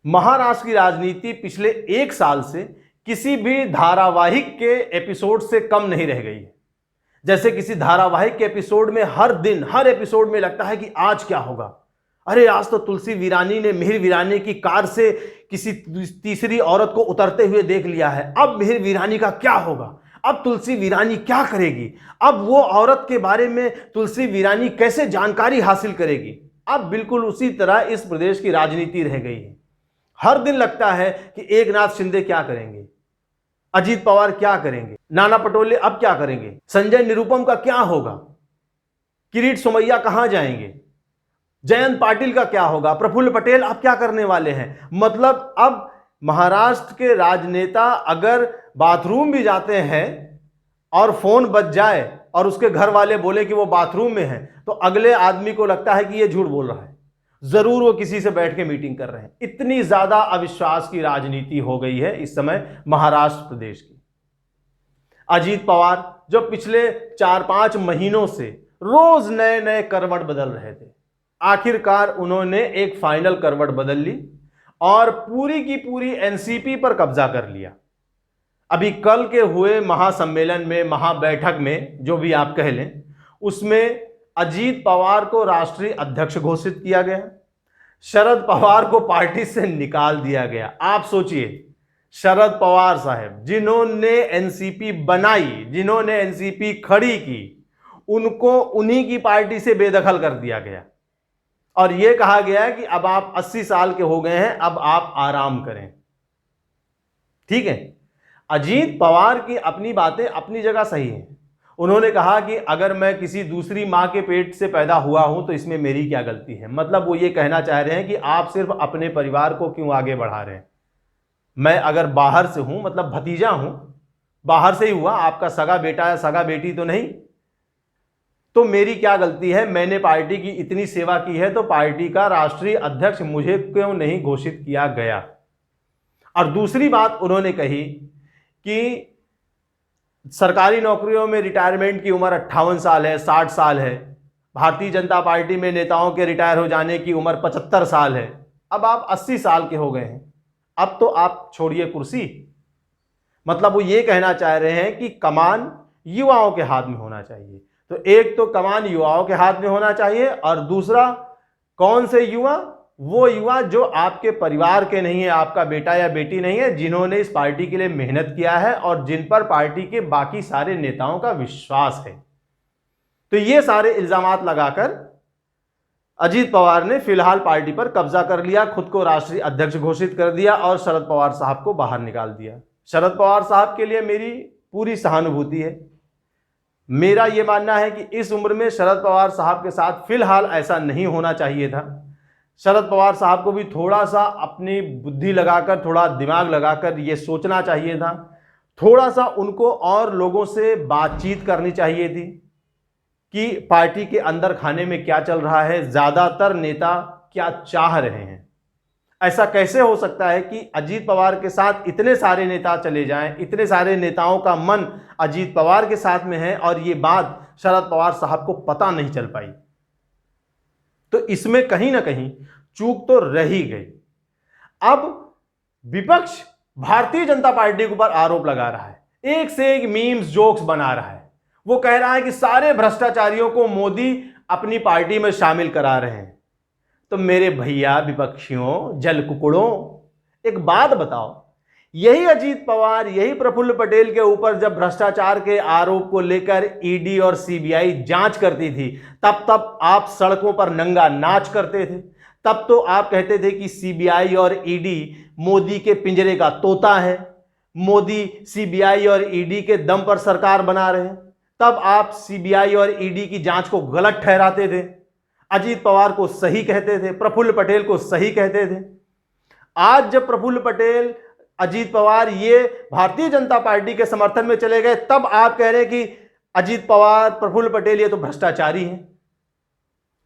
महाराष्ट्र की राजनीति पिछले एक साल से किसी भी धारावाहिक के एपिसोड से कम नहीं रह गई है। जैसे किसी धारावाहिक के एपिसोड में हर दिन हर एपिसोड में लगता है कि आज क्या होगा। अरे आज तो तुलसी वीरानी ने मिहिर वीरानी की कार से किसी तीसरी औरत को उतरते हुए देख लिया है, अब मिहिर वीरानी का क्या होगा, अब तुलसी वीरानी क्या करेगी, अब वो औरत के बारे में तुलसी वीरानी कैसे जानकारी हासिल करेगी। अब बिल्कुल उसी तरह इस प्रदेश की राजनीति रह गई है। हर दिन लगता है कि एकनाथ शिंदे क्या करेंगे, अजीत पवार क्या करेंगे, नाना पटोले अब क्या करेंगे, संजय निरुपम का क्या होगा, किरीट सोमैया कहां जाएंगे, जयंत पाटिल का क्या होगा, प्रफुल्ल पटेल अब क्या करने वाले हैं। मतलब अब महाराष्ट्र के राजनेता अगर बाथरूम भी जाते हैं और फोन बज जाए और उसके घर वाले बोले कि वो बाथरूम में है, तो अगले आदमी को लगता है कि ये झूठ बोल रहा है, जरूर वो किसी से बैठ के मीटिंग कर रहे हैं। इतनी ज्यादा अविश्वास की राजनीति हो गई है इस समय महाराष्ट्र प्रदेश की। अजीत पवार जो पिछले 4-5 महीनों से रोज नए नए करवट बदल रहे थे, आखिरकार उन्होंने एक फाइनल करवट बदल ली और पूरी की पूरी एनसीपी पर कब्जा कर लिया। अभी कल के हुए महासम्मेलन में, महाबैठक में, जो भी आप कह लें, उसमें अजीत पवार को राष्ट्रीय अध्यक्ष घोषित किया गया, शरद पवार को पार्टी से निकाल दिया गया। आप सोचिए, शरद पवार साहब जिन्होंने एनसीपी बनाई, जिन्होंने एनसीपी खड़ी की, उनको उन्हीं की पार्टी से बेदखल कर दिया गया और यह कहा गया कि अब आप 80 साल के हो गए हैं, अब आप आराम करें। ठीक है, अजीत पवार की अपनी बातें अपनी जगह सही हैं। उन्होंने कहा कि अगर मैं किसी दूसरी मां के पेट से पैदा हुआ हूं तो इसमें मेरी क्या गलती है। मतलब वो ये कहना चाह रहे हैं कि आप सिर्फ अपने परिवार को क्यों आगे बढ़ा रहे हैं। मैं अगर बाहर से हूं, मतलब भतीजा हूं, बाहर से ही हुआ, आपका सगा बेटा या सगा बेटी तो नहीं, तो मेरी क्या गलती है। मैंने पार्टी की इतनी सेवा की है तो पार्टी का राष्ट्रीय अध्यक्ष मुझे क्यों नहीं घोषित किया गया। और दूसरी बात उन्होंने कही कि सरकारी नौकरियों में रिटायरमेंट की उम्र 58 साल है, 60 साल है। भारतीय जनता पार्टी में नेताओं के रिटायर हो जाने की उम्र 75 साल है। अब आप 80 साल के हो गए हैं, अब तो आप छोड़िए कुर्सी। मतलब वो ये कहना चाह रहे हैं कि कमान युवाओं के हाथ में होना चाहिए। तो एक तो कमान युवाओं के हाथ में होना चाहिए और दूसरा कौन से युवा, वो युवा जो आपके परिवार के नहीं है, आपका बेटा या बेटी नहीं है, जिन्होंने इस पार्टी के लिए मेहनत किया है और जिन पर पार्टी के बाकी सारे नेताओं का विश्वास है। तो ये सारे इल्जामात लगाकर अजीत पवार ने फिलहाल पार्टी पर कब्जा कर लिया, खुद को राष्ट्रीय अध्यक्ष घोषित कर दिया और शरद पवार साहब को बाहर निकाल दिया। शरद पवार साहब के लिए मेरी पूरी सहानुभूति है। मेरा यह मानना है कि इस उम्र में शरद पवार साहब के साथ फिलहाल ऐसा नहीं होना चाहिए था। शरद पवार साहब को भी थोड़ा सा अपनी बुद्धि लगाकर, थोड़ा दिमाग लगाकर ये सोचना चाहिए था। थोड़ा सा उनको और लोगों से बातचीत करनी चाहिए थी कि पार्टी के अंदर खाने में क्या चल रहा है, ज्यादातर नेता क्या चाह रहे हैं। ऐसा कैसे हो सकता है कि अजीत पवार के साथ इतने सारे नेता चले जाएं, इतने सारे नेताओं का मन अजीत पवार के साथ में है और ये बात शरद पवार साहब को पता नहीं चल पाई। तो इसमें कहीं ना कहीं चूक तो रह ही गई। अब विपक्ष भारतीय जनता पार्टी के ऊपर आरोप लगा रहा है, एक से एक मीम्स जोक्स बना रहा है। वो कह रहा है कि सारे भ्रष्टाचारियों को मोदी अपनी पार्टी में शामिल करा रहे हैं। तो मेरे भैया विपक्षियों, जल कुकुड़ों, एक बात बताओ, यही अजीत पवार, यही प्रफुल्ल पटेल के ऊपर जब भ्रष्टाचार के आरोप को लेकर ईडी और सीबीआई जांच करती थी, तब आप सड़कों पर नंगा नाच करते थे। तब तो आप कहते थे कि सीबीआई और ईडी मोदी के पिंजरे का तोता है, मोदी सीबीआई और ईडी के दम पर सरकार बना रहे हैं। तब आप सीबीआई और ईडी की जांच को गलत ठहराते थे, अजीत पवार को सही कहते थे, प्रफुल्ल पटेल को सही कहते थे। आज जब प्रफुल्ल पटेल, अजीत पवार ये भारतीय जनता पार्टी के समर्थन में चले गए, तब आप कह रहे हैं कि अजीत पवार, प्रफुल्ल पटेल ये तो भ्रष्टाचारी हैं।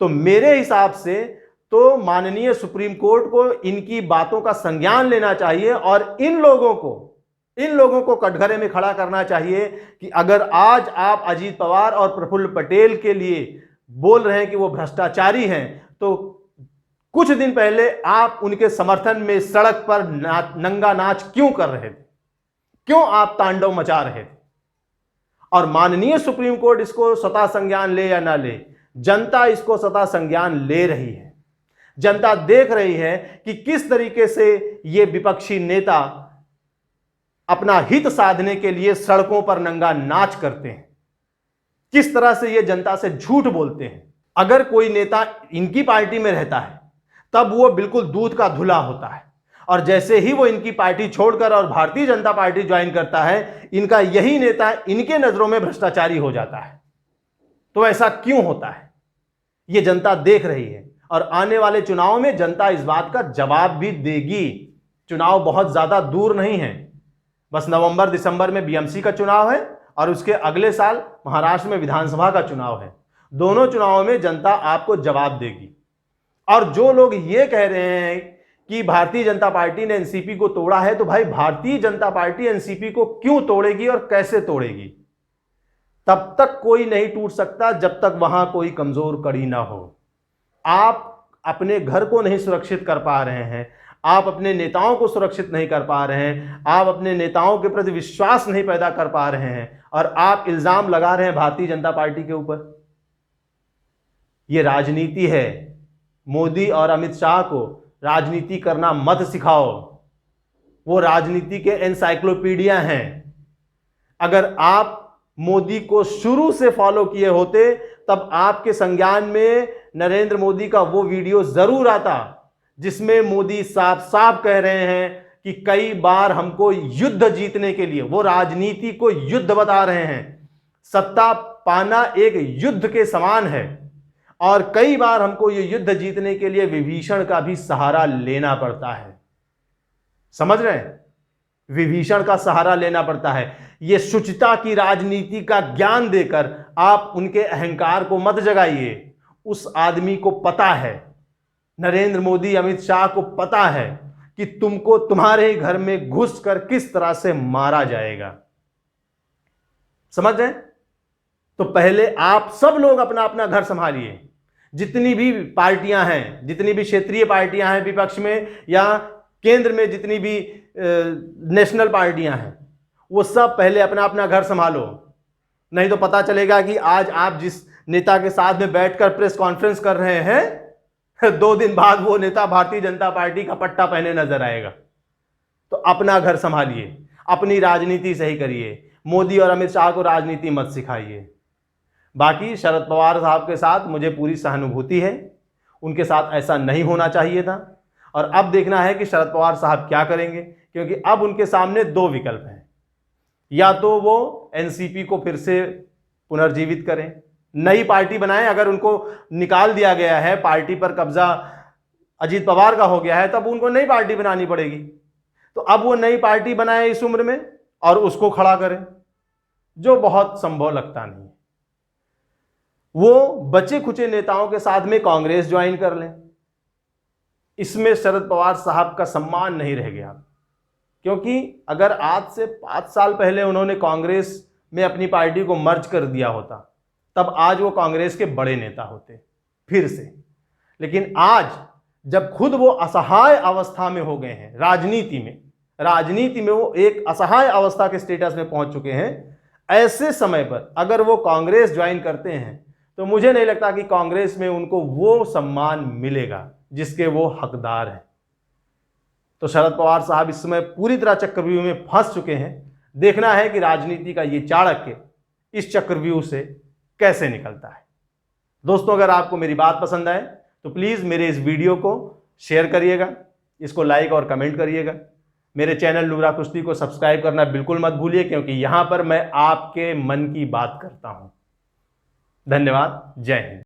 तो मेरे हिसाब से तो माननीय सुप्रीम कोर्ट को इनकी बातों का संज्ञान लेना चाहिए और इन लोगों को कटघरे में खड़ा करना चाहिए कि अगर आज आप अजीत पवार और प्रफुल्ल पटेल के लिए बोल रहे हैं कि वो भ्रष्टाचारी हैं, तो कुछ दिन पहले आप उनके समर्थन में सड़क पर नंगा नाच क्यों कर रहे थे? क्यों आप तांडव मचा रहे थे? और माननीय सुप्रीम कोर्ट इसको स्वतः संज्ञान ले या ना ले, जनता इसको स्वतः संज्ञान ले रही है। जनता देख रही है कि किस तरीके से ये विपक्षी नेता अपना हित साधने के लिए सड़कों पर नंगा नाच करते हैं, किस तरह से ये जनता से झूठ बोलते हैं। अगर कोई नेता इनकी पार्टी में रहता है तब वो बिल्कुल दूध का धुला होता है, और जैसे ही वो इनकी पार्टी छोड़कर और भारतीय जनता पार्टी ज्वाइन करता है, इनका यही नेता इनके नजरों में भ्रष्टाचारी हो जाता है। तो ऐसा क्यों होता है ये जनता देख रही है, और आने वाले चुनाव में जनता इस बात का जवाब भी देगी। चुनाव बहुत ज्यादा दूर नहीं है, बस नवंबर दिसंबर में बीएमसी का चुनाव है और उसके अगले साल महाराष्ट्र में विधानसभा का चुनाव है। दोनों चुनावों में जनता आपको जवाब देगी। और जो लोग ये कह रहे हैं कि भारतीय जनता पार्टी ने एनसीपी को तोड़ा है, तो भाई भारतीय जनता पार्टी एनसीपी को क्यों तोड़ेगी और कैसे तोड़ेगी? तब तक कोई नहीं टूट सकता जब तक वहां कोई कमजोर कड़ी ना हो। आप अपने घर को नहीं सुरक्षित कर पा रहे हैं, आप अपने नेताओं को सुरक्षित नहीं कर पा रहे हैं, आप अपने नेताओं के प्रति विश्वास नहीं पैदा कर पा रहे हैं, और आप इल्जाम लगा रहे हैं भारतीय जनता पार्टी के ऊपर। यह राजनीति है। मोदी और अमित शाह को राजनीति करना मत सिखाओ, वो राजनीति के एनसाइक्लोपीडिया हैं। अगर आप मोदी को शुरू से फॉलो किए होते तब आपके संज्ञान में नरेंद्र मोदी का वो वीडियो जरूर आता जिसमें मोदी साफ साफ कह रहे हैं कि कई बार हमको युद्ध जीतने के लिए, वो राजनीति को युद्ध बता रहे हैं, सत्ता पाना एक युद्ध के समान है, और कई बार हमको ये युद्ध जीतने के लिए विभीषण का भी सहारा लेना पड़ता है। समझ रहे हैं? विभीषण का सहारा लेना पड़ता है। ये शुचिता की राजनीति का ज्ञान देकर आप उनके अहंकार को मत जगाइए। उस आदमी को पता है, नरेंद्र मोदी अमित शाह को पता है कि तुमको तुम्हारे घर में घुसकर किस तरह से मारा जाएगा। समझ रहे हैं? तो पहले आप सब लोग अपना अपना घर संभालिए। जितनी भी पार्टियां हैं, जितनी भी क्षेत्रीय पार्टियां हैं विपक्ष में या केंद्र में, जितनी भी नेशनल पार्टियां हैं, वो सब पहले अपना अपना घर संभालो। नहीं तो पता चलेगा कि आज आप जिस नेता के साथ में बैठकर प्रेस कॉन्फ्रेंस कर रहे हैं, 2 दिन बाद वो नेता भारतीय जनता पार्टी का पट्टा पहने नजर आएगा। तो अपना घर संभालिए, अपनी राजनीति सही करिए। मोदी और अमित शाह को राजनीति मत सिखाइए। बाकी शरद पवार साहब के साथ मुझे पूरी सहानुभूति है, उनके साथ ऐसा नहीं होना चाहिए था। और अब देखना है कि शरद पवार साहब क्या करेंगे, क्योंकि अब उनके सामने 2 विकल्प हैं। या तो वो एनसीपी को फिर से पुनर्जीवित करें, नई पार्टी बनाएं। अगर उनको निकाल दिया गया है, पार्टी पर कब्जा अजीत पवार का हो गया है, तब उनको नई पार्टी बनानी पड़ेगी। तो अब वो नई पार्टी बनाए इस उम्र में और उसको खड़ा करें, जो बहुत संभव लगता नहीं। वो बचे खुचे नेताओं के साथ में कांग्रेस ज्वाइन कर लें। इसमें शरद पवार साहब का सम्मान नहीं रह गया, क्योंकि अगर आज से 5 साल पहले उन्होंने कांग्रेस में अपनी पार्टी को मर्ज कर दिया होता, तब आज वो कांग्रेस के बड़े नेता होते फिर से। लेकिन आज जब खुद वो असहाय अवस्था में हो गए हैं, राजनीति में वो एक असहाय अवस्था के स्टेटस में पहुंच चुके हैं, ऐसे समय पर अगर वो कांग्रेस ज्वाइन करते हैं तो मुझे नहीं लगता कि कांग्रेस में उनको वो सम्मान मिलेगा जिसके वो हकदार हैं। तो शरद पवार साहब इस समय पूरी तरह चक्रव्यूह में फंस चुके हैं। देखना है कि राजनीति का ये चाणक्य इस चक्रव्यूह से कैसे निकलता है। दोस्तों, अगर आपको मेरी बात पसंद आए तो प्लीज़ मेरे इस वीडियो को शेयर करिएगा, इसको लाइक और कमेंट करिएगा। मेरे चैनल लुब्रा कुश्ती को सब्सक्राइब करना बिल्कुल मत भूलिए, क्योंकि यहाँ पर मैं आपके मन की बात करता हूँ। धन्यवाद। जय हिंद।